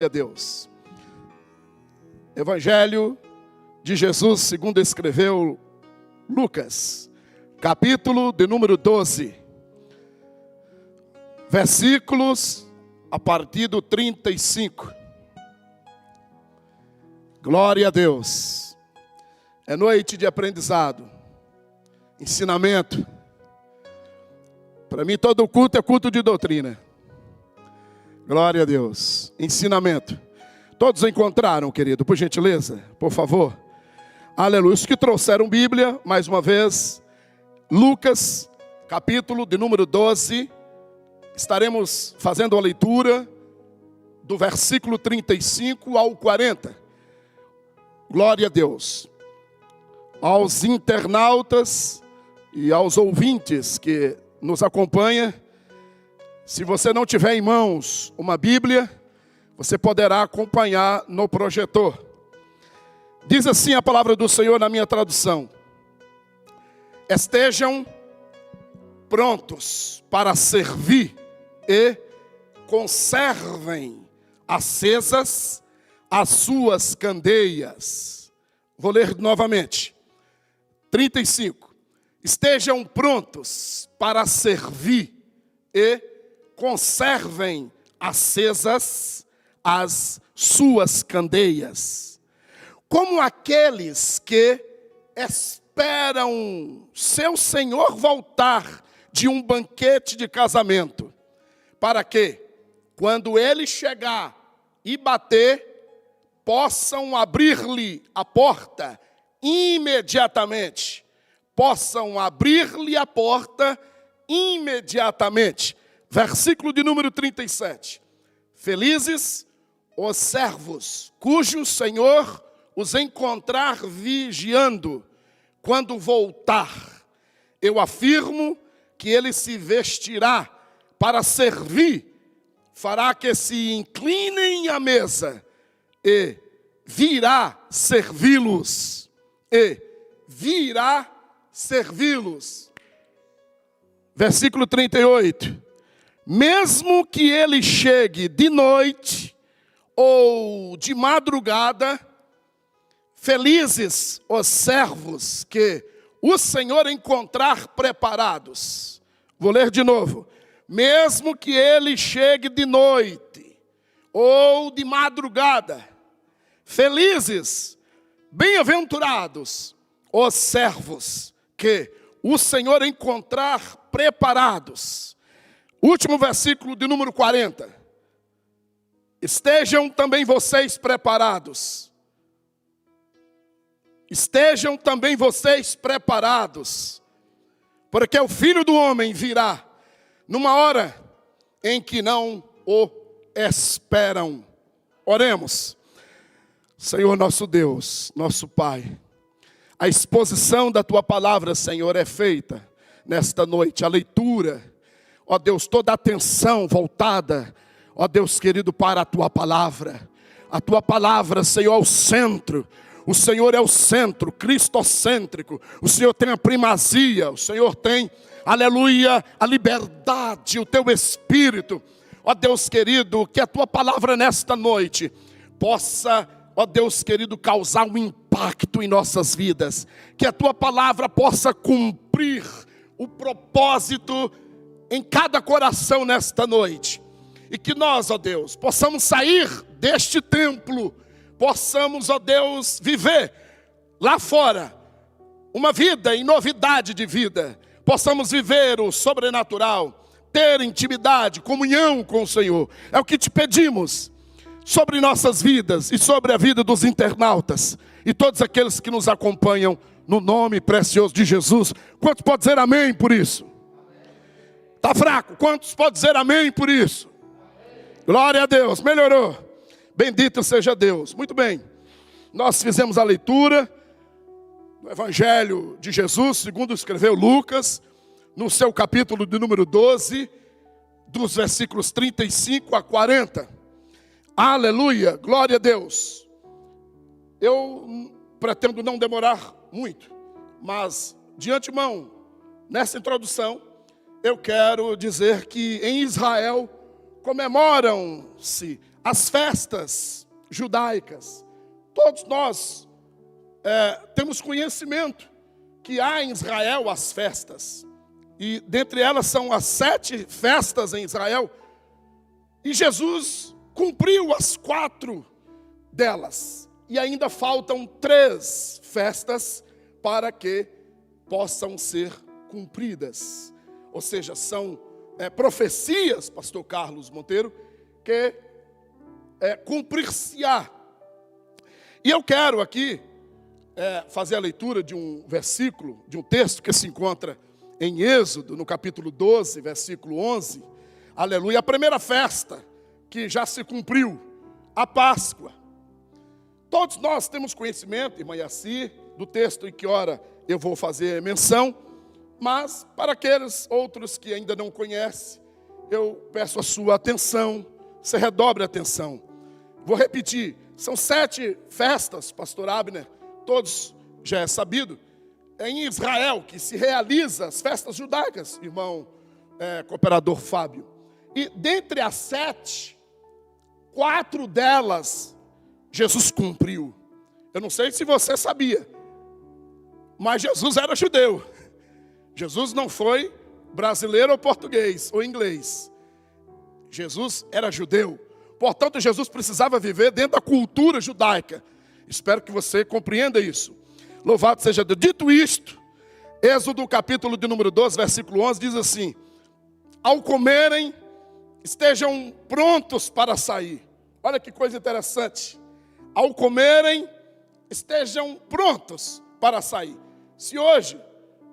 A Deus. Evangelho de Jesus segundo escreveu Lucas, capítulo de número 12, versículos a partir do 35. Glória a Deus. É noite de aprendizado, ensinamento. Para mim todo culto é culto de doutrina. Glória a Deus. Ensinamento. Todos encontraram, querido? Por gentileza, por favor. Aleluia. Os que trouxeram Bíblia, mais uma vez, Lucas, capítulo de número 12. Estaremos fazendo a leitura do versículo 35 ao 40. Glória a Deus. Aos internautas e aos ouvintes que nos acompanham, se você não tiver em mãos uma Bíblia, você poderá acompanhar no projetor. Diz assim a palavra do Senhor na minha tradução: estejam prontos para servir e conservem acesas as suas candeias. Vou ler novamente. 35. Estejam prontos para servir e conservem acesas as suas candeias, como aqueles que esperam seu senhor voltar de um banquete de casamento, para que, quando ele chegar e bater, possam abrir-lhe a porta imediatamente. Possam abrir-lhe a porta imediatamente. Versículo de número 37. Felizes os servos, cujo Senhor os encontrar vigiando, quando voltar. Eu afirmo que ele se vestirá para servir, fará que se inclinem à mesa, e virá servi-los, Versículo 38. Mesmo que ele chegue de noite ou de madrugada, felizes os servos que o Senhor encontrar preparados. Vou ler de novo. Mesmo que ele chegue de noite ou de madrugada, felizes, bem-aventurados os servos que o Senhor encontrar preparados. Último versículo de número 40. Estejam também vocês preparados. Estejam também vocês preparados, porque o Filho do Homem virá numa hora em que não o esperam. Oremos. Senhor nosso Deus, nosso Pai, a exposição da Tua palavra, Senhor, é feita nesta noite, a leitura. Ó Deus, toda a atenção voltada, ó Deus querido, para a Tua palavra. A Tua palavra, Senhor, é o centro. O Senhor é o centro, cristocêntrico. O Senhor tem a primazia. O Senhor tem, aleluia, a liberdade, o Teu Espírito. Ó Deus querido, que a Tua palavra nesta noite possa, ó Deus querido, causar um impacto em nossas vidas. Que a Tua palavra possa cumprir o propósito em cada coração nesta noite. E que nós, ó Deus, possamos sair deste templo, possamos, ó Deus, viver lá fora uma vida em novidade de vida. Possamos viver o sobrenatural, ter intimidade, comunhão com o Senhor. É o que te pedimos sobre nossas vidas e sobre a vida dos internautas e todos aqueles que nos acompanham no nome precioso de Jesus. Quantos podem dizer amém por isso? Está fraco? Quantos podem dizer amém por isso? Glória a Deus, melhorou. Bendito seja Deus. Muito bem, nós fizemos a leitura do Evangelho de Jesus, segundo escreveu Lucas, no seu capítulo de número 12, dos versículos 35 a 40. Aleluia, glória a Deus. Eu pretendo não demorar muito, mas de antemão, nessa introdução, eu quero dizer que em Israel comemoram-se as festas judaicas. Todos nós temos conhecimento que há em Israel as festas. E dentre elas são as 7 festas em Israel. E Jesus cumpriu as 4 delas. E ainda faltam 3 festas para que possam ser cumpridas. Ou seja, são profecias, pastor Carlos Monteiro, que cumprir-se-á. E eu quero aqui fazer a leitura de um versículo, de um texto que se encontra em Êxodo, no capítulo 12, versículo 11. Aleluia, a primeira festa que já se cumpriu, a Páscoa. Todos nós temos conhecimento, irmã Yaci, do texto em que ora eu vou fazer menção, mas para aqueles outros que ainda não conhecem, eu peço a sua atenção, você redobre a atenção. Vou repetir, são 7 festas, pastor Abner, todos já é sabido, em Israel que se realiza as festas judaicas, irmão cooperador Fábio. E dentre as 7, 4 delas Jesus cumpriu. Eu não sei se você sabia, mas Jesus era judeu. Jesus não foi brasileiro ou português ou inglês. Jesus era judeu. Portanto, Jesus precisava viver dentro da cultura judaica. Espero que você compreenda isso. Louvado seja Deus. Dito isto, Êxodo capítulo de número 12, versículo 11, diz assim: ao comerem, estejam prontos para sair. Olha que coisa interessante. Ao comerem, estejam prontos para sair. Se hoje,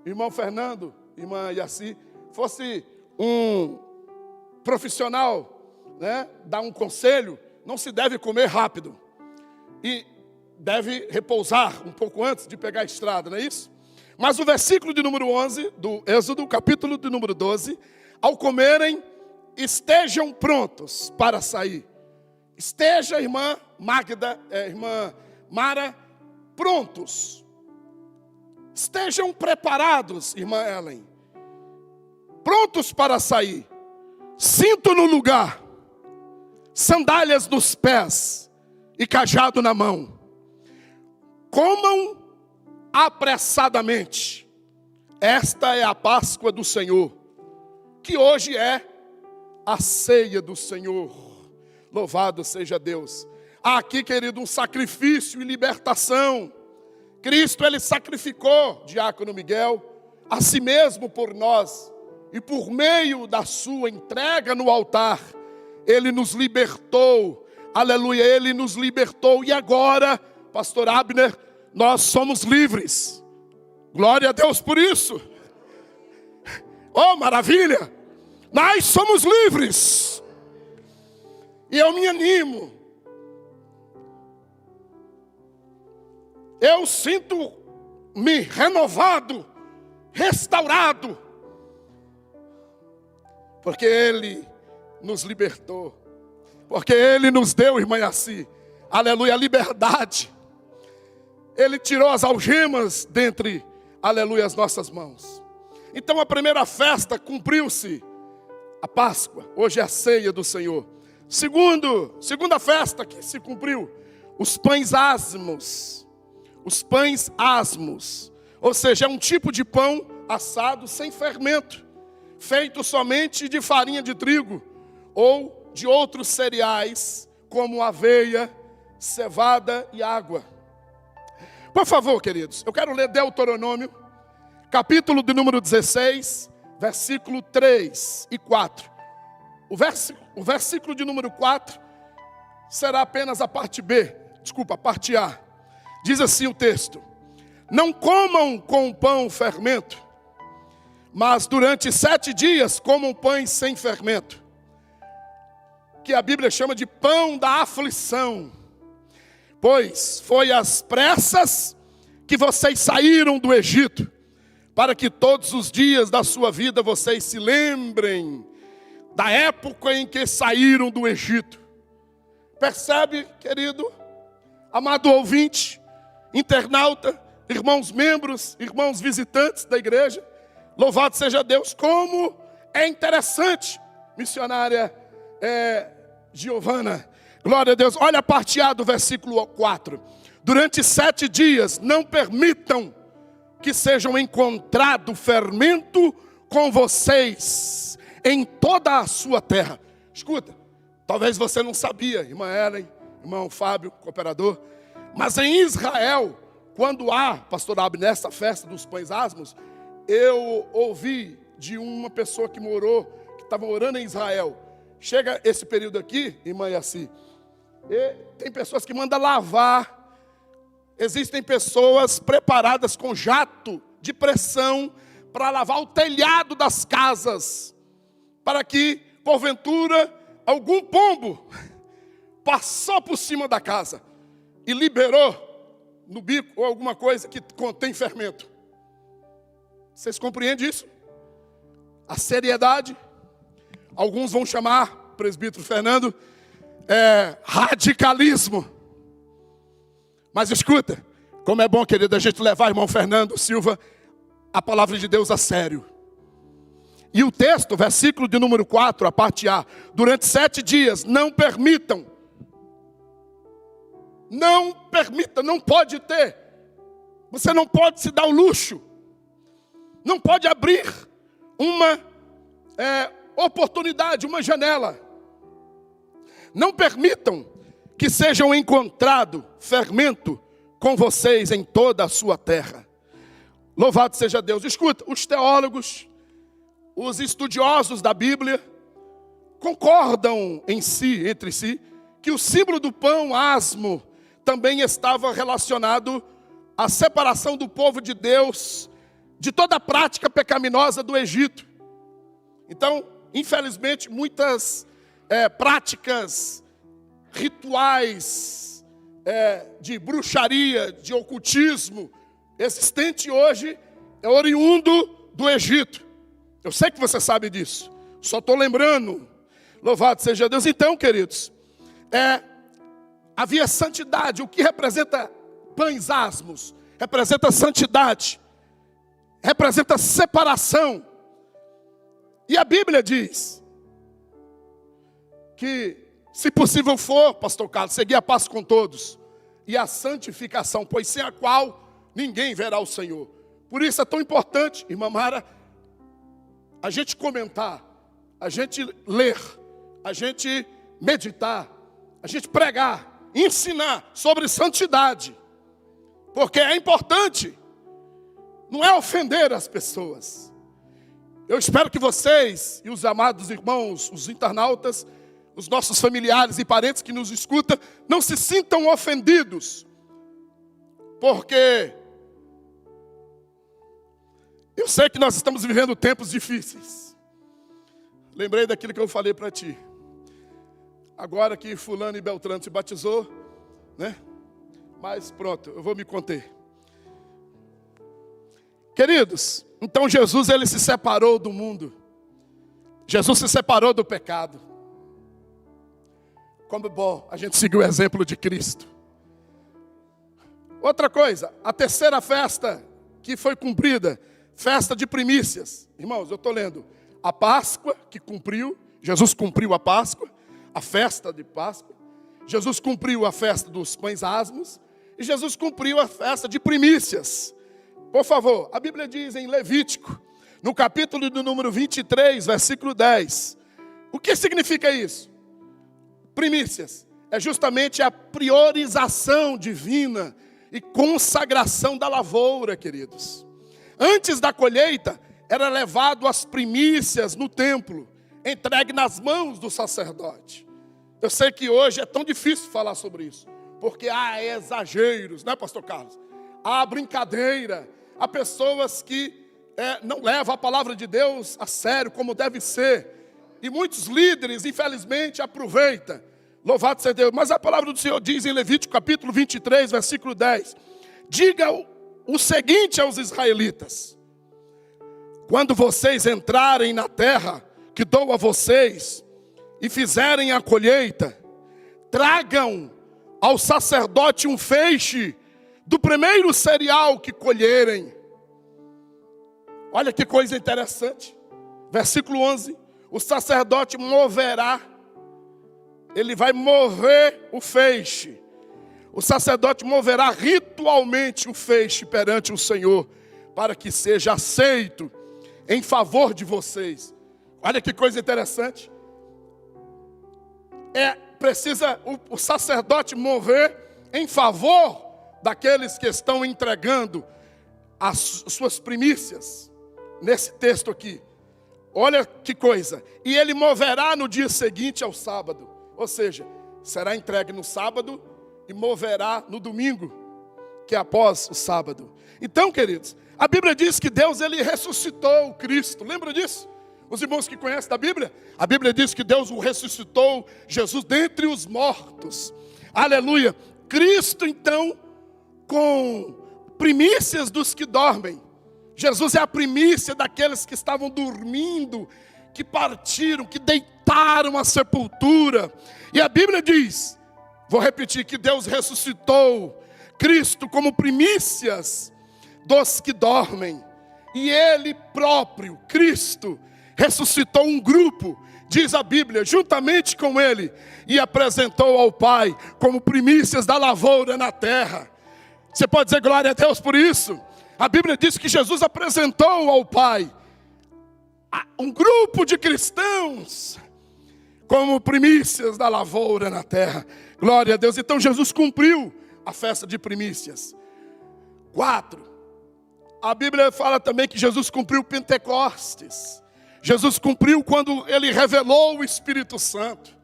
irmão Fernando, irmã Yaci, fosse um profissional, dar um conselho, não se deve comer rápido. E deve repousar um pouco antes de pegar a estrada, não é isso? Mas o versículo de número 11 do Êxodo, capítulo de número 12, ao comerem, estejam prontos para sair. Esteja, irmã Magda, irmã Mara, prontos. Estejam preparados, irmã Ellen, prontos para sair. Cinto no lugar, sandálias nos pés e cajado na mão. Comam apressadamente. Esta é a Páscoa do Senhor, que hoje é a ceia do Senhor. Louvado seja Deus. Há aqui, querido, um sacrifício e libertação. Cristo, Ele sacrificou, diácono Miguel, a si mesmo por nós. E por meio da sua entrega no altar, Ele nos libertou. Aleluia, Ele nos libertou. E agora, pastor Abner, nós somos livres. Glória a Deus por isso. Oh, maravilha! Nós somos livres. E eu me animo. Eu sinto-me renovado, restaurado, porque Ele nos libertou, porque Ele nos deu, irmã Yaci, aleluia, a liberdade. Ele tirou as algemas dentre, aleluia, as nossas mãos. Então a primeira festa cumpriu-se, a Páscoa, hoje é a ceia do Senhor. Segunda festa que se cumpriu, os pães asmos. Os pães asmos, ou seja, é um tipo de pão assado sem fermento, feito somente de farinha de trigo ou de outros cereais, como aveia, cevada e água. Por favor, queridos, eu quero ler Deuteronômio, capítulo de número 16, versículo 3 e 4. O versículo de número 4 será apenas a parte a parte A. Diz assim o texto: não comam com pão fermento, mas durante 7 dias comam pães sem fermento, que a Bíblia chama de pão da aflição. Pois foi às pressas que vocês saíram do Egito, para que todos os dias da sua vida vocês se lembrem da época em que saíram do Egito. Percebe, querido, amado ouvinte, internauta, irmãos membros, irmãos visitantes da igreja, louvado seja Deus, como é interessante, missionária Giovana, Glória a Deus. Olha a parte A do versículo 4. Durante 7 dias não permitam que sejam encontrado fermento com vocês em toda a sua terra. Escuta, talvez você não sabia, irmã Ellen, irmão Fábio, cooperador, mas em Israel, quando há, pastor Abner, nessa festa dos pães asmos, eu ouvi de uma pessoa que estava morando em Israel. Chega esse período aqui, irmã Yaci, e tem pessoas que mandam lavar. Existem pessoas preparadas com jato de pressão para lavar o telhado das casas, para que, porventura, algum pombo passou por cima da casa e liberou no bico ou alguma coisa que contém fermento. Vocês compreendem isso? A seriedade. Alguns vão chamar, presbítero Fernando, radicalismo. Mas escuta, como é bom, querido, a gente levar, irmão Fernando Silva, a palavra de Deus a sério. E o texto, versículo de número 4, a parte A. Durante 7 dias, não permitam, não pode ter. Você não pode se dar o luxo. Não pode abrir uma oportunidade, uma janela. Não permitam que sejam encontrado fermento com vocês em toda a sua terra. Louvado seja Deus. Escuta, os teólogos, os estudiosos da Bíblia, concordam entre si, que o símbolo do pão asmo também estava relacionado à separação do povo de Deus de toda a prática pecaminosa do Egito. Então, infelizmente, muitas práticas rituais de bruxaria, de ocultismo, existente hoje, é oriundo do Egito. Eu sei que você sabe disso, só estou lembrando. Louvado seja Deus. Então, queridos, havia santidade. O que representa pães asmos? Representa santidade, representa separação. E a Bíblia diz que, se possível for, pastor Carlos, seguir a paz com todos e a santificação, pois sem a qual ninguém verá o Senhor. Por isso é tão importante, irmã Mara, a gente comentar, a gente ler, a gente meditar, a gente pregar, ensinar sobre santidade. Porque é importante, não é ofender as pessoas. Eu espero que vocês e os amados irmãos, os internautas, os nossos familiares e parentes que nos escutam, não se sintam ofendidos. Porque eu sei que nós estamos vivendo tempos difíceis. Lembrei daquilo que eu falei para ti. Agora que fulano e Beltrano se batizou, né? Mas pronto, eu vou me conter. Queridos, então Jesus, ele se separou do mundo. Jesus se separou do pecado. Como é bom a gente seguir o exemplo de Cristo. Outra coisa, a terceira festa que foi cumprida, festa de primícias. Irmãos, eu estou lendo. A Páscoa que cumpriu, Jesus cumpriu a Páscoa, a festa de Páscoa. Jesus cumpriu a festa dos pães asmos. E Jesus cumpriu a festa de primícias. Por favor, a Bíblia diz em Levítico, no capítulo do número 23, versículo 10. O que significa isso? Primícias. É justamente a priorização divina e consagração da lavoura, queridos. Antes da colheita, era levado as primícias no templo, entregue nas mãos do sacerdote. Eu sei que hoje é tão difícil falar sobre isso, porque há exageros, né, pastor Carlos? Há brincadeira, há pessoas que não levam a palavra de Deus a sério como deve ser. E muitos líderes, infelizmente, aproveitam. Louvado seja Deus. Mas a palavra do Senhor diz em Levítico capítulo 23, versículo 10. Diga o seguinte aos israelitas: quando vocês entrarem na terra que dou a vocês e fizerem a colheita, tragam ao sacerdote um feixe do primeiro cereal que colherem. Olha que coisa interessante. Versículo 11. O sacerdote moverá ele vai mover o feixe. O sacerdote moverá ritualmente o feixe perante o Senhor, para que seja aceito em favor de vocês. Olha que coisa interessante. Precisa o sacerdote mover em favor daqueles que estão entregando as suas primícias. Nesse texto aqui. Olha que coisa. E ele moverá no dia seguinte ao sábado. Ou seja, será entregue no sábado e moverá no domingo, que é após o sábado. Então, queridos, a Bíblia diz que Deus, ele ressuscitou o Cristo. Lembra disso? Os irmãos que conhecem da Bíblia? A Bíblia diz que Deus o ressuscitou, Jesus dentre os mortos. Aleluia. Cristo, então, com primícias dos que dormem. Jesus é a primícia daqueles que estavam dormindo, que partiram, que deitaram à sepultura. E a Bíblia diz, vou repetir, que Deus ressuscitou Cristo como primícias dos que dormem. E Ele próprio, Cristo, ressuscitou um grupo, diz a Bíblia, juntamente com Ele, e apresentou ao Pai como primícias da lavoura na terra. Você pode dizer glória a Deus por isso? A Bíblia diz que Jesus apresentou ao Pai um grupo de cristãos como primícias da lavoura na terra. Glória a Deus. Então Jesus cumpriu a festa de primícias. 4. A Bíblia fala também que Jesus cumpriu Pentecostes. Jesus cumpriu quando Ele revelou o Espírito Santo.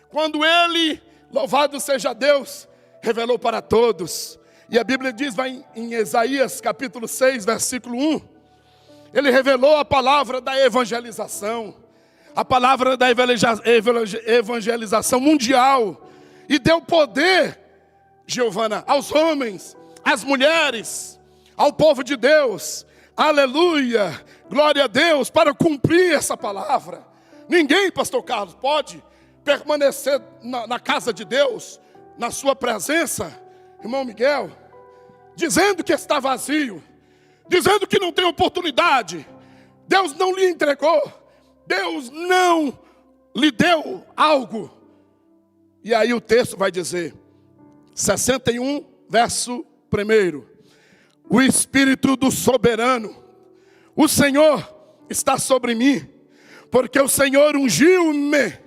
Quando Ele, louvado seja Deus, revelou para todos. E a Bíblia diz, vai em Isaías capítulo 6, versículo 1. Ele revelou a palavra da evangelização. A palavra da evangelização mundial. E deu poder, Giovana, aos homens, às mulheres, ao povo de Deus. Aleluia, glória a Deus, para cumprir essa palavra. Ninguém, pastor Carlos, pode permanecer na casa de Deus, na sua presença, irmão Miguel, dizendo que está vazio, dizendo que não tem oportunidade. Deus não lhe entregou, Deus não lhe deu algo. E aí o texto vai dizer, 61, verso 1. O Espírito do soberano, o Senhor está sobre mim, porque o Senhor ungiu-me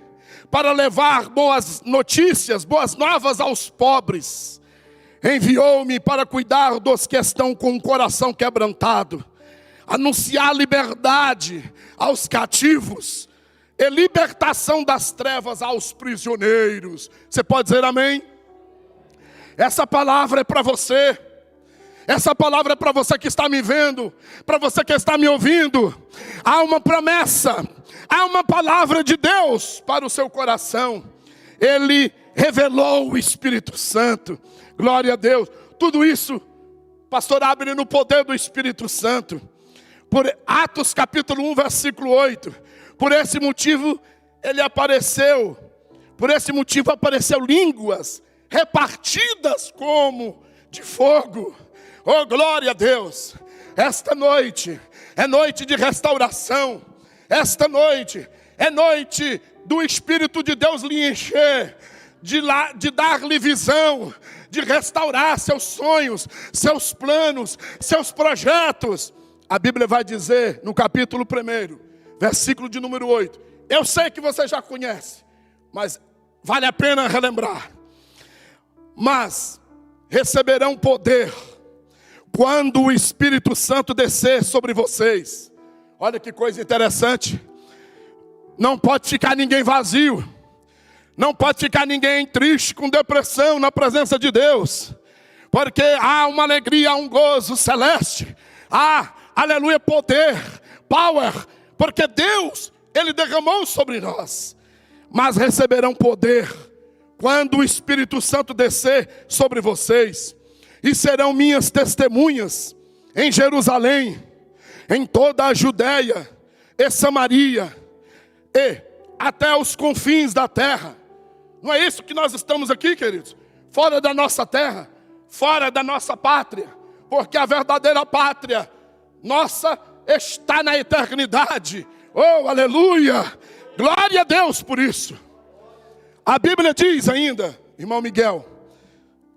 para levar boas notícias, boas novas aos pobres. Enviou-me para cuidar dos que estão com o coração quebrantado, anunciar liberdade aos cativos e libertação das trevas aos prisioneiros. Você pode dizer amém? Essa palavra é para você. Essa palavra é para você que está me vendo, para você que está me ouvindo. Há uma promessa, há uma palavra de Deus para o seu coração. Ele revelou o Espírito Santo. Glória a Deus. Tudo isso, pastor Abner, no poder do Espírito Santo. Por Atos capítulo 1, versículo 8. Por esse motivo ele apareceu. Por esse motivo apareceu línguas repartidas como de fogo. Oh, glória a Deus. Esta noite é noite de restauração. Esta noite é noite do Espírito de Deus lhe encher, de dar-lhe visão, de restaurar seus sonhos, seus planos, seus projetos. A Bíblia vai dizer no capítulo 1, versículo de número 8. Eu sei que você já conhece, mas vale a pena relembrar. Mas receberão poder quando o Espírito Santo descer sobre vocês. Olha que coisa interessante. Não pode ficar ninguém vazio. Não pode ficar ninguém triste, com depressão na presença de Deus. Porque há uma alegria, há um gozo celeste. Há, aleluia, poder, power. Porque Deus, Ele derramou sobre nós. Mas receberão poder quando o Espírito Santo descer sobre vocês. E serão minhas testemunhas em Jerusalém, em toda a Judeia e Samaria, e até os confins da terra. Não é isso que nós estamos aqui, queridos? Fora da nossa terra, fora da nossa pátria, porque a verdadeira pátria nossa está na eternidade. Oh, aleluia! Glória a Deus por isso. A Bíblia diz ainda, irmão Miguel,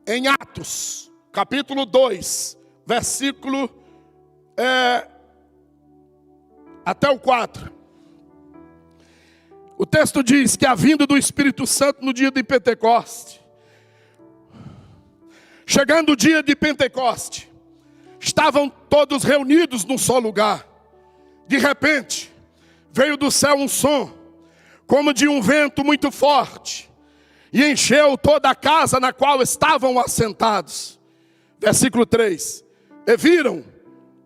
em Atos, capítulo 2, versículo até o 4. O texto diz que a vinda do Espírito Santo no dia de Pentecoste. Chegando o dia de Pentecoste, estavam todos reunidos num só lugar. De repente, veio do céu um som, como de um vento muito forte, e encheu toda a casa na qual estavam assentados. Versículo 3. E viram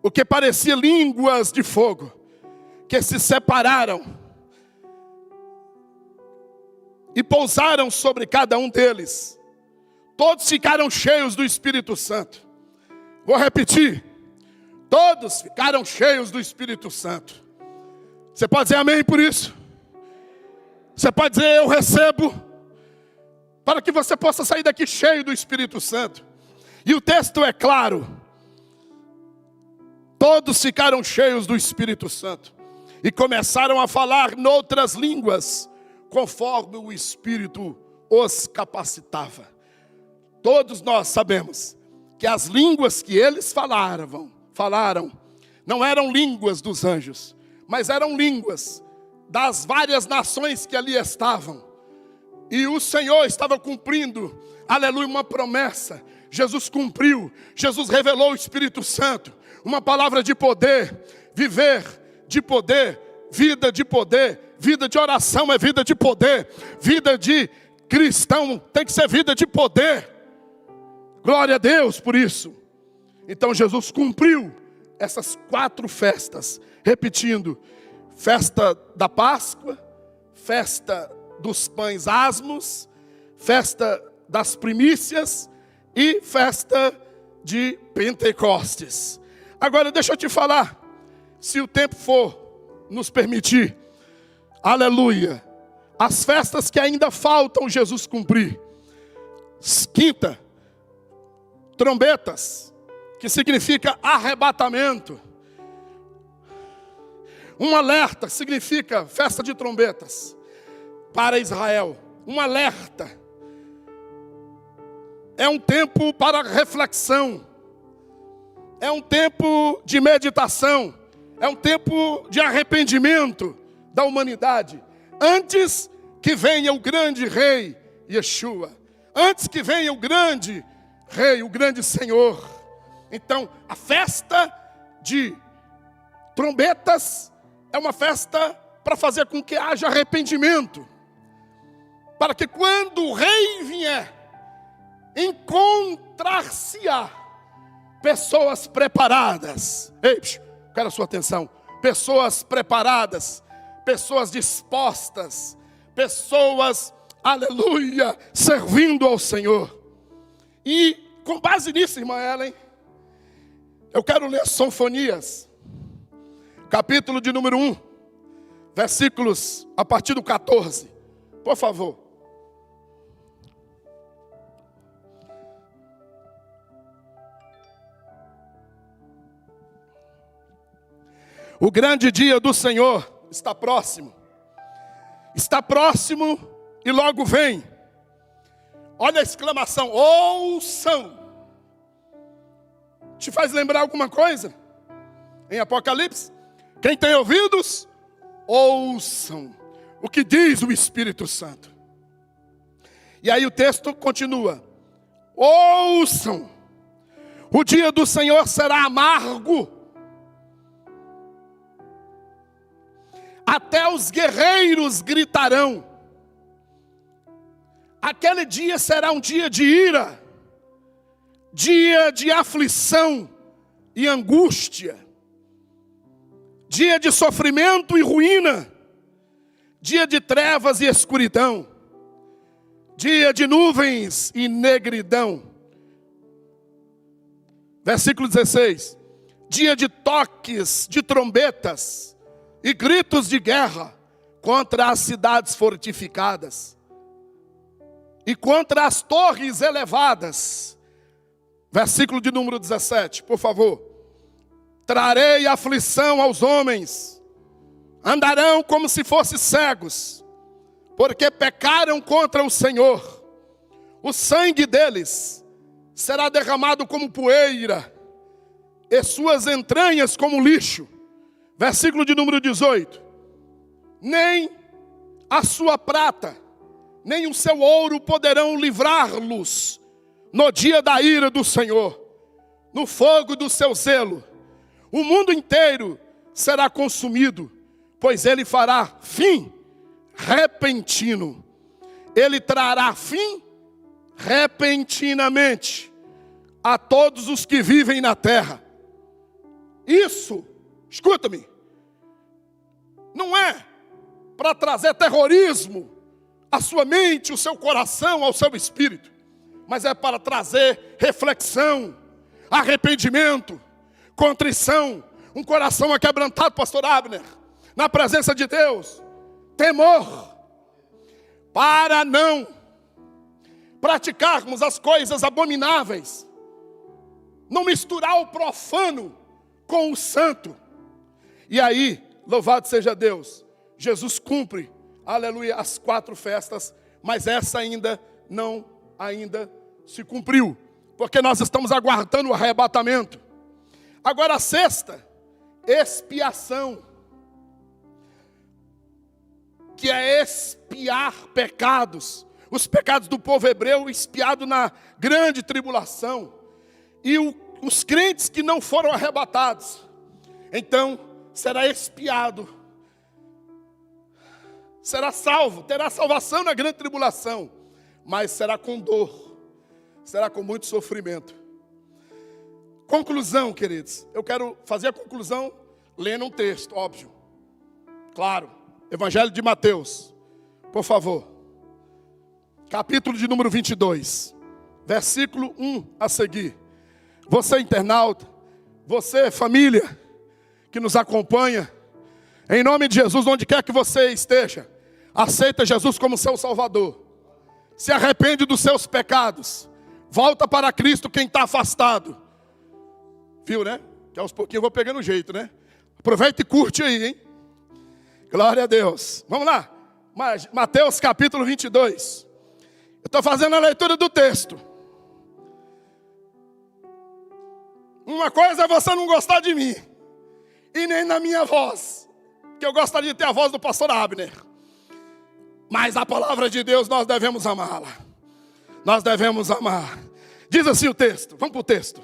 o que parecia línguas de fogo, que se separaram e pousaram sobre cada um deles. Todos ficaram cheios do Espírito Santo. Vou repetir. Todos ficaram cheios do Espírito Santo. Você pode dizer amém por isso? Você pode dizer eu recebo, para que você possa sair daqui cheio do Espírito Santo. E o texto é claro. Todos ficaram cheios do Espírito Santo e começaram a falar noutras línguas, conforme o Espírito os capacitava. Todos nós sabemos que as línguas que eles falaram, não eram línguas dos anjos, mas eram línguas das várias nações que ali estavam. E o Senhor estava cumprindo, aleluia, uma promessa. Jesus cumpriu, Jesus revelou o Espírito Santo, uma palavra de poder, viver de poder, vida de poder, vida de oração é vida de poder, vida de cristão tem que ser vida de poder. Glória a Deus por isso. Então Jesus cumpriu essas 4 festas, repetindo: festa da Páscoa, festa dos pães asmos, festa das primícias e festa de Pentecostes. Agora deixa eu te falar, se o tempo for nos permitir, aleluia, as festas que ainda faltam Jesus cumprir. Quinta, trombetas, que significa arrebatamento. Um alerta significa festa de trombetas para Israel. Um alerta é um tempo para reflexão, é um tempo de meditação, é um tempo de arrependimento da humanidade, antes que venha o grande rei Yeshua, antes que venha o grande rei, o grande Senhor. Então, a festa de trombetas é uma festa para fazer com que haja arrependimento, para que quando o rei vier, encontrar-se-á pessoas preparadas. Ei, quero a sua atenção. Pessoas preparadas, pessoas dispostas, pessoas, aleluia, servindo ao Senhor. E com base nisso, irmã Ellen, eu quero ler Sofonias, capítulo de número 1, versículos a partir do 14, por favor. O grande dia do Senhor está próximo e logo vem. Olha a exclamação, ouçam. Te faz lembrar alguma coisa? Em Apocalipse, quem tem ouvidos, ouçam o que diz o Espírito Santo. E aí o texto continua, ouçam, o dia do Senhor será amargo, até os guerreiros gritarão. Aquele dia será um dia de ira, dia de aflição e angústia, dia de sofrimento e ruína, dia de trevas e escuridão, dia de nuvens e negridão. Versículo 16, dia de toques de trombetas e gritos de guerra contra as cidades fortificadas e contra as torres elevadas. Versículo de número 17, por favor. Trarei aflição aos homens, andarão como se fossem cegos, porque pecaram contra o Senhor. O sangue deles será derramado como poeira, e suas entranhas como lixo. Versículo de número 18. Nem a sua prata, nem o seu ouro poderão livrar-los no dia da ira do Senhor, no fogo do seu zelo. O mundo inteiro será consumido, pois ele fará fim repentino. Ele trará fim repentinamente a todos os que vivem na terra. Isso, escuta-me, não é para trazer terrorismo à sua mente, ao seu coração, ao seu espírito, mas é para trazer reflexão, arrependimento, contrição, um coração aquebrantado, pastor Abner, na presença de Deus, temor, para não praticarmos as coisas abomináveis, não misturar o profano com o santo. E aí, louvado seja Deus, Jesus cumpre, aleluia, as 4 festas, mas essa ainda se cumpriu, porque nós estamos aguardando o arrebatamento. Agora a 6ª, expiação, que é expiar pecados, os pecados do povo hebreu expiado na grande tribulação, e os crentes que não foram arrebatados, então será expiado, será salvo, terá salvação na grande tribulação, mas será com dor, será com muito sofrimento. Conclusão, queridos, eu quero fazer a conclusão lendo um texto, óbvio, claro, Evangelho de Mateus, por favor, capítulo de número 22, versículo 1 a seguir. Você internauta, você família que nos acompanha, em nome de Jesus, onde quer que você esteja, aceita Jesus como seu Salvador, se arrepende dos seus pecados, volta para Cristo quem está afastado, viu, né? Que aos pouquinhos eu vou pegando o jeito, né? Aproveita e curte aí, hein? Glória a Deus. Vamos lá, Mateus capítulo 22, eu estou fazendo a leitura do texto. Uma coisa é você não gostar de mim, e nem da minha voz, que eu gostaria de ter a voz do pastor Abner, mas a palavra de Deus nós devemos amá-la, nós devemos amar. Diz assim o texto, vamos para o texto.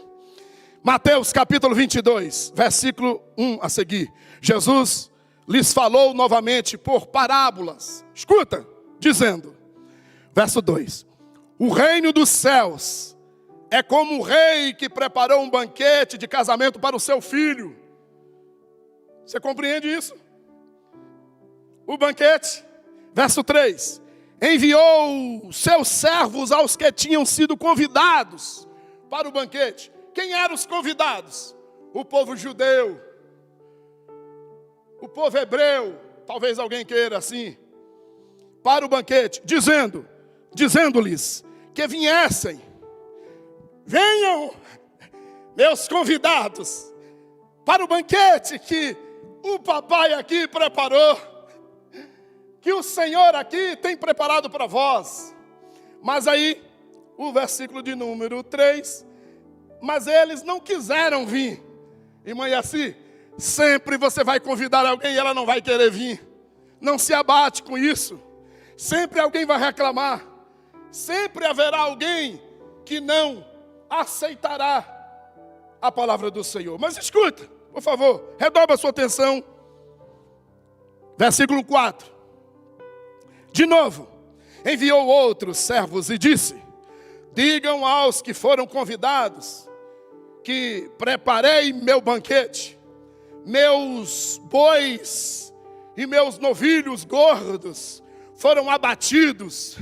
Mateus capítulo 22, versículo 1 a seguir. Jesus lhes falou novamente por parábolas, escuta, dizendo, verso 2: o reino dos céus é como um rei que preparou um banquete de casamento para o seu filho. Você compreende isso? O banquete, verso 3: enviou seus servos aos que tinham sido convidados para o banquete. Quem eram os convidados? O povo judeu, o povo hebreu, talvez alguém queira assim, para o banquete, dizendo-lhes que viessem. Venham, meus convidados, para o banquete que o papai aqui preparou, que o Senhor aqui tem preparado para vós. Mas aí, o versículo de número 3, mas eles não quiseram vir. Irmã Yaci, sempre você vai convidar alguém e ela não vai querer vir. Não se abate com isso. Sempre alguém vai reclamar. Sempre haverá alguém que não aceitará a palavra do Senhor. Mas escuta, por favor, redobra a sua atenção. Versículo 4. De novo, enviou outros servos e disse: digam aos que foram convidados que preparei meu banquete, meus bois e meus novilhos gordos foram abatidos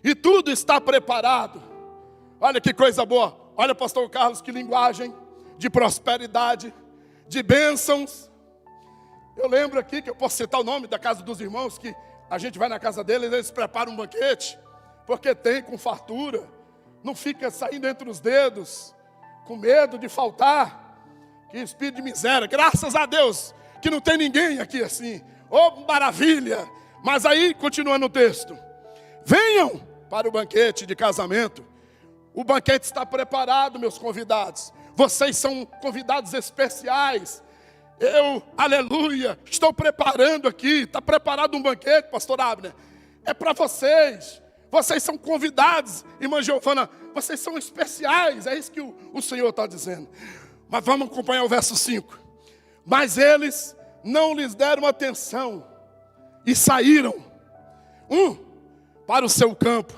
e tudo está preparado. Olha que coisa boa, olha pastor Carlos, que linguagem de prosperidade, de bênçãos. Eu lembro aqui que eu posso citar o nome da casa dos irmãos, que a gente vai na casa deles, eles preparam um banquete, porque tem com fartura, não fica saindo entre os dedos, com medo de faltar. Que espírito de miséria, graças a Deus, que não tem ninguém aqui assim. Oh, maravilha, Mas aí, continuando o texto. Venham para o banquete de casamento. O banquete está preparado, meus convidados. Vocês são convidados especiais. Eu, aleluia, estou preparando aqui. Está preparado um banquete, pastor Abner? É para vocês. Vocês são convidados, irmã Giovana. Vocês são especiais. É isso que o Senhor está dizendo. Mas vamos acompanhar o verso 5. Mas eles não lhes deram atenção e saíram, para o seu campo.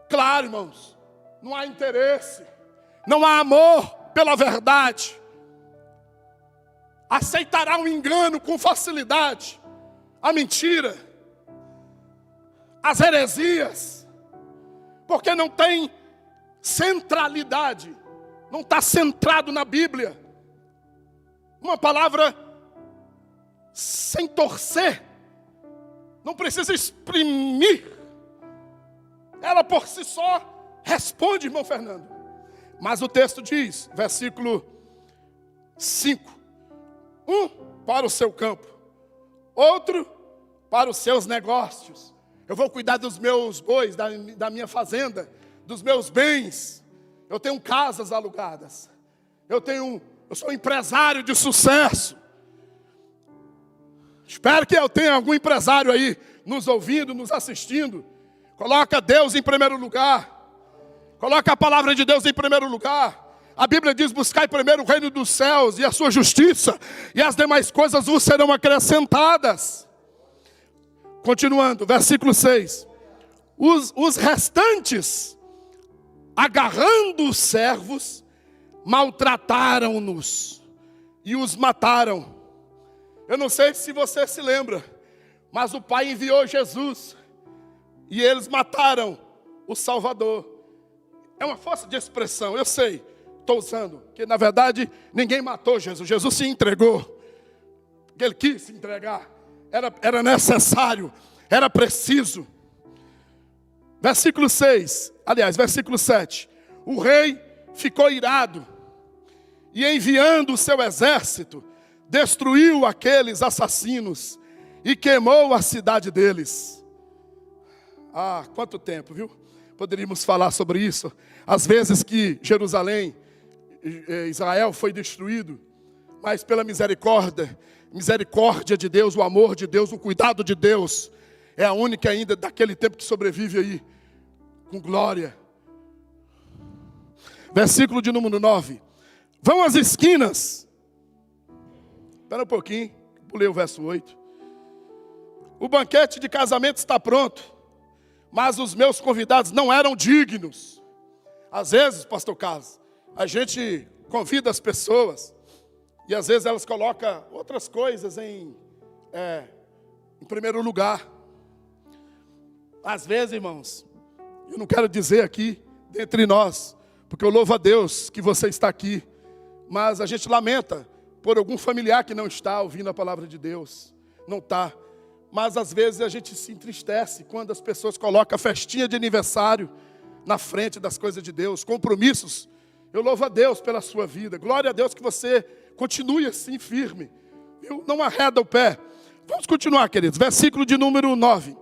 Claro, irmãos, não há interesse, não há amor pela verdade. Aceitará o engano com facilidade, a mentira, as heresias, porque não tem centralidade, não está centrado na Bíblia. Uma palavra sem torcer, não precisa exprimir, ela por si só responde, irmão Fernando. Mas o texto diz, versículo 5, para o seu campo, outro para os seus negócios. Eu vou cuidar dos meus bois, da minha fazenda, dos meus bens. Eu tenho casas alugadas. Eu sou empresário de sucesso. Espero que eu tenha algum empresário aí nos ouvindo, nos assistindo. Coloca Deus em primeiro lugar. Coloca a palavra de Deus em primeiro lugar. A Bíblia diz: buscai primeiro o reino dos céus e a sua justiça, e as demais coisas vos serão acrescentadas. Continuando, versículo 6. Os restantes, agarrando os servos, maltrataram-nos e os mataram. Eu não sei se você se lembra, mas o Pai enviou Jesus e eles mataram o Salvador. É uma força de expressão, eu sei, estou usando, que na verdade ninguém matou Jesus. Jesus se entregou, porque ele quis se entregar. Era necessário, era preciso. Versículo 6, aliás, versículo 7. O rei ficou irado e, enviando o seu exército, destruiu aqueles assassinos e queimou a cidade deles. Ah, quanto tempo, viu? Poderíamos falar sobre isso. As vezes que Jerusalém, Israel foi destruído, mas pela misericórdia de Deus, o amor de Deus, o cuidado de Deus, é a única ainda daquele tempo que sobrevive aí, com glória. Versículo de número 9. Vão às esquinas. Espera um pouquinho, pulei o verso 8. O banquete de casamento está pronto, mas os meus convidados não eram dignos. Às vezes, pastor Carlos, a gente convida as pessoas e às vezes elas colocam outras coisas em primeiro lugar. Às vezes, irmãos, eu não quero dizer aqui, dentre nós, porque eu louvo a Deus que você está aqui, mas a gente lamenta por algum familiar que não está ouvindo a palavra de Deus, não está. Mas às vezes a gente se entristece quando as pessoas colocam a festinha de aniversário na frente das coisas de Deus, compromissos. Eu louvo a Deus pela sua vida, glória a Deus que você continue assim firme, viu? Não arreda o pé. Vamos continuar, queridos, versículo de número 9.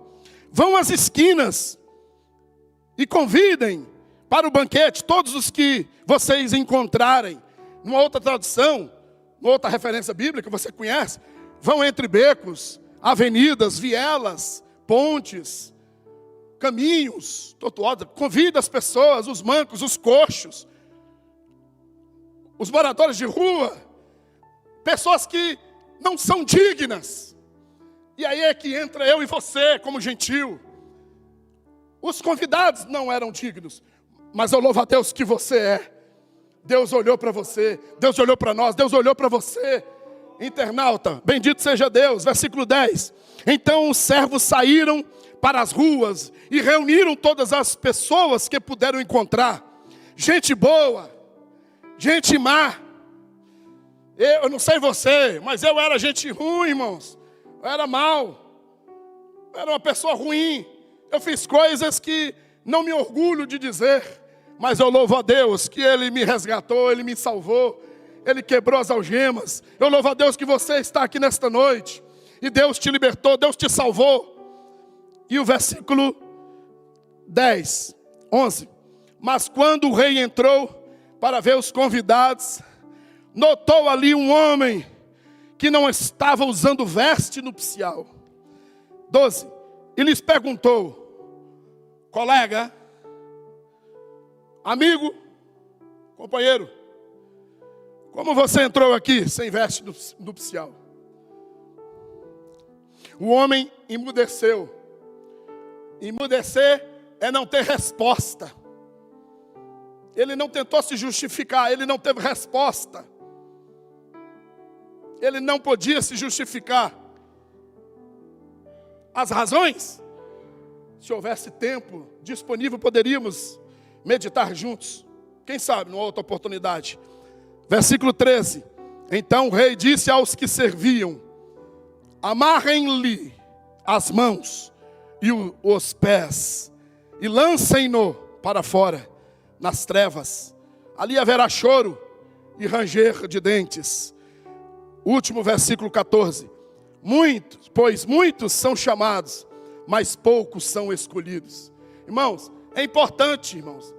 Vão às esquinas e convidem para o banquete todos os que vocês encontrarem. Numa outra tradução, numa outra referência bíblica, você conhece, vão entre becos, avenidas, vielas, pontes, caminhos tortuosos. Convida as pessoas, os mancos, os coxos, os moradores de rua, pessoas que não são dignas. E aí é que entra eu e você como gentil. Os convidados não eram dignos, mas eu louvo a Deus que você é. Deus olhou para você, Deus olhou para nós, Deus olhou para você. Internauta, bendito seja Deus. Versículo 10. Então os servos saíram para as ruas e reuniram todas as pessoas que puderam encontrar. Gente boa, gente má. Eu não sei você, mas eu era gente ruim, irmãos. Eu era mau. Eu era uma pessoa ruim. Eu fiz coisas que não me orgulho de dizer, mas eu louvo a Deus que Ele me resgatou, Ele me salvou, Ele quebrou as algemas. Eu louvo a Deus que você está aqui nesta noite. e Deus te libertou, Deus te salvou. E o versículo 11. Mas quando o rei entrou para ver os convidados, notou ali um homem que não estava usando veste nupcial. 12. E lhes perguntou: colega, amigo, companheiro, como você entrou aqui sem veste nupcial? O homem emudeceu. Emudecer é não ter resposta. Ele não tentou se justificar, ele não teve resposta. Ele não podia se justificar. As razões, se houvesse tempo disponível, poderíamos meditar juntos. Quem sabe, numa outra oportunidade. Versículo 13. Então o rei disse aos que serviam: amarrem-lhe as mãos e os pés, e lancem-no para fora, nas trevas. Ali haverá choro e ranger de dentes. Último versículo 14. Pois muitos são chamados, mas poucos são escolhidos. Irmãos, é importante, irmãos,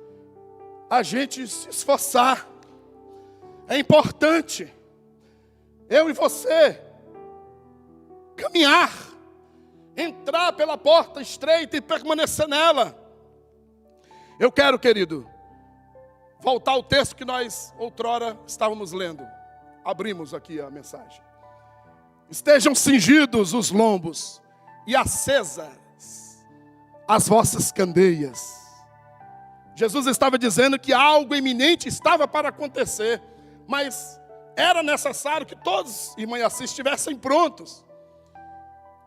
a gente se esforçar. É importante eu e você caminhar, entrar pela porta estreita e permanecer nela. Eu quero, querido, voltar ao texto que nós outrora estávamos lendo. Abrimos aqui a mensagem. Estejam cingidos os lombos e acesas as vossas candeias. Jesus estava dizendo que algo iminente estava para acontecer, mas era necessário que todos, irmã Assis, estivessem prontos.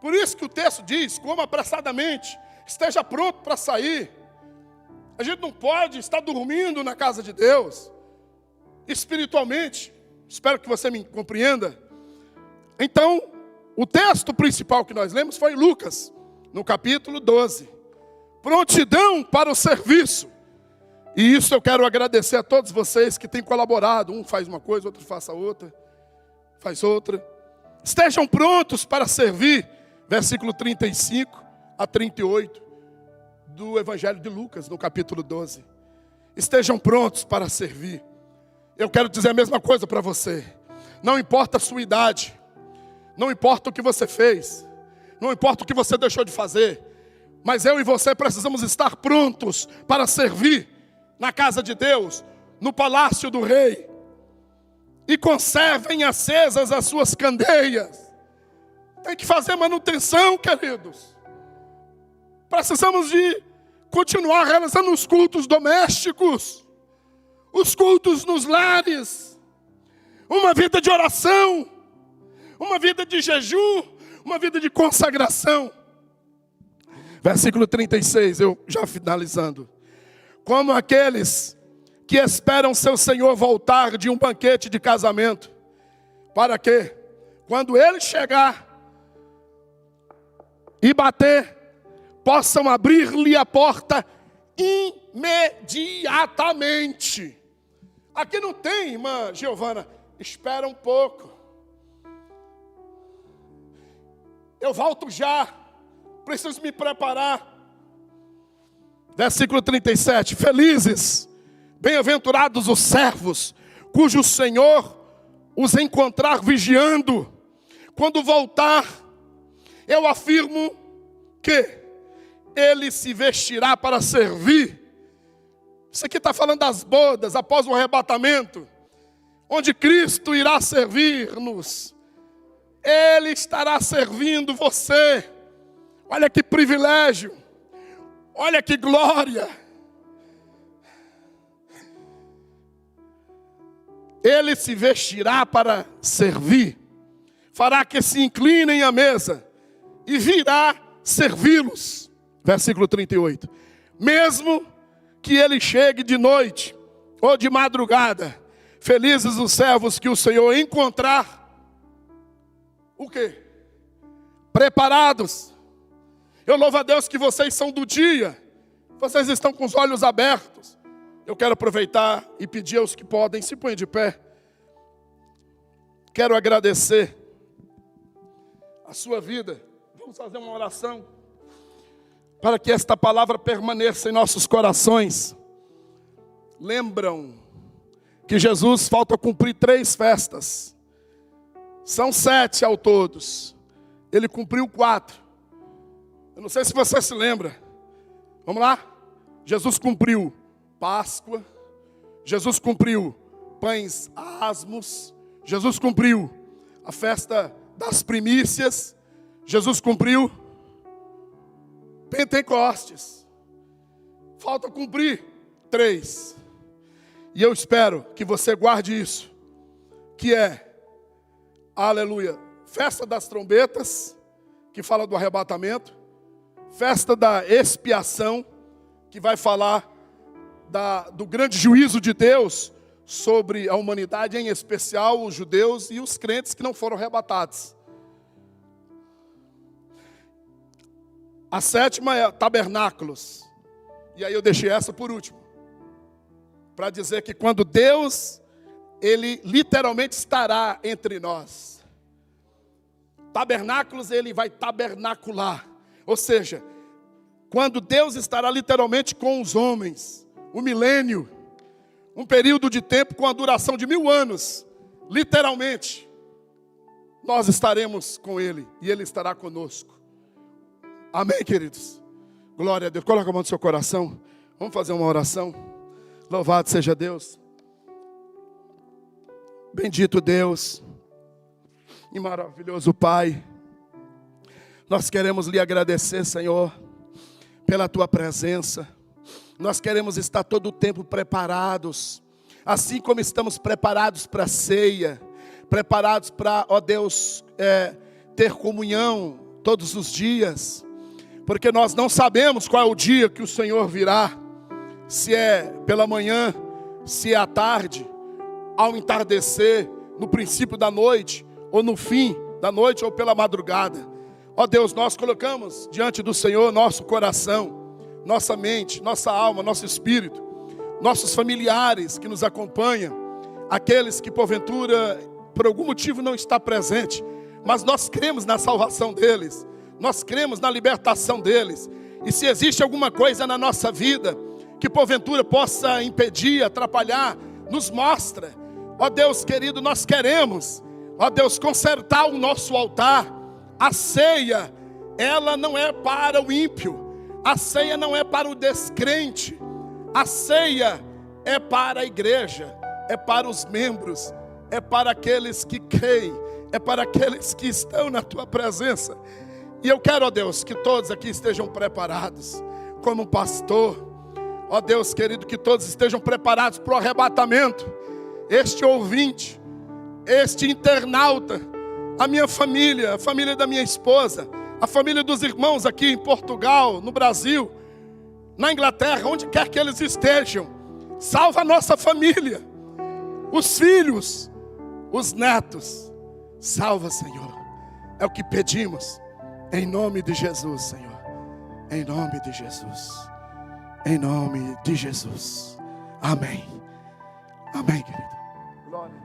Por isso que o texto diz: coma apressadamente, esteja pronto para sair. A gente não pode estar dormindo na casa de Deus, espiritualmente. Espero que você me compreenda. Então, o texto principal que nós lemos foi Lucas, no capítulo 12. Prontidão para o serviço. E isso eu quero agradecer a todos vocês que têm colaborado. Um faz uma coisa, outro faça outra, faz outra. Estejam prontos para servir. Versículo 35 a 38 do Evangelho de Lucas, no capítulo 12. Estejam prontos para servir. Eu quero dizer a mesma coisa para você. Não importa a sua idade, não importa o que você fez, não importa o que você deixou de fazer, mas eu e você precisamos estar prontos para servir na casa de Deus, no palácio do rei. E conservem acesas as suas candeias. Tem que fazer manutenção, queridos. Precisamos de continuar realizando os cultos domésticos, os cultos nos lares, uma vida de oração, uma vida de jejum, uma vida de consagração. Versículo 36, eu já finalizando. Como aqueles que esperam seu Senhor voltar de um banquete de casamento, para que, quando ele chegar e bater, possam abrir-lhe a porta imediatamente. Aqui não tem, irmã Giovana, espera um pouco. Eu volto já, preciso me preparar. Versículo 37, felizes, bem-aventurados os servos, cujo Senhor os encontrar vigiando. Quando voltar, eu afirmo que ele se vestirá para servir. Isso aqui está falando das bodas, após o arrebatamento, onde Cristo irá servir-nos. Ele estará servindo você. Olha que privilégio, olha que glória. Ele se vestirá para servir, fará que se inclinem à mesa e virá servi-los. Versículo 38. Mesmo que ele chegue de noite ou de madrugada, felizes os servos que o Senhor encontrar. O quê? Preparados. Eu louvo a Deus que vocês são do dia. Vocês estão com os olhos abertos. Eu quero aproveitar e pedir aos que podem, se põem de pé. Quero agradecer a sua vida. Vamos fazer uma oração para que esta palavra permaneça em nossos corações. Lembram que Jesus falta cumprir 3 festas. São 7 ao todos. Ele cumpriu 4. Eu não sei se você se lembra. Vamos lá? Jesus cumpriu Páscoa. Jesus cumpriu pães asmos. Jesus cumpriu a festa das primícias. Jesus cumpriu Pentecostes. Falta cumprir 3. E eu espero que você guarde isso, que é, aleluia, festa das trombetas, que fala do arrebatamento, festa da expiação, que vai falar do grande juízo de Deus sobre a humanidade, em especial os judeus e os crentes que não foram arrebatados. A 7ª é tabernáculos. E aí eu deixei essa por último, para dizer que quando Deus, Ele literalmente estará entre nós. Tabernáculos, Ele vai tabernacular. Ou seja, quando Deus estará literalmente com os homens, o milênio, um período de tempo com a duração de 1000 anos, literalmente, nós estaremos com Ele e Ele estará conosco. Amém, queridos? Glória a Deus. Coloca a mão no seu coração. Vamos fazer uma oração. Louvado seja Deus. Bendito Deus e maravilhoso Pai. Nós queremos lhe agradecer, Senhor, pela tua presença. Nós queremos estar todo o tempo preparados, assim como estamos preparados para a ceia, preparados para, ó Deus, ter comunhão todos os dias, porque nós não sabemos qual é o dia que o Senhor virá, se é pela manhã, se é à tarde, ao entardecer, no princípio da noite, ou no fim da noite, ou pela madrugada. Ó Deus, nós colocamos diante do Senhor nosso coração, nossa mente, nossa alma, nosso espírito, nossos familiares que nos acompanham, aqueles que porventura, por algum motivo não está presente, mas nós cremos na salvação deles, nós cremos na libertação deles, e se existe alguma coisa na nossa vida, que porventura possa impedir, atrapalhar, nos mostra. Ó Deus querido, nós queremos, ó Deus, consertar o nosso altar. A ceia, ela não é para o ímpio, a ceia não é para o descrente, a ceia é para a igreja, é para os membros, é para aqueles que creem, é para aqueles que estão na tua presença. E eu quero, ó Deus, que todos aqui estejam preparados, como pastor. Ó Deus querido, que todos estejam preparados para o arrebatamento. Este ouvinte, este internauta, a minha família, a família da minha esposa, a família dos irmãos aqui em Portugal, no Brasil, na Inglaterra, onde quer que eles estejam. Salva a nossa família, os filhos, os netos. Salva, Senhor. É o que pedimos, em nome de Jesus, Senhor. Em nome de Jesus. Em nome de Jesus. Amém. Amém, querido.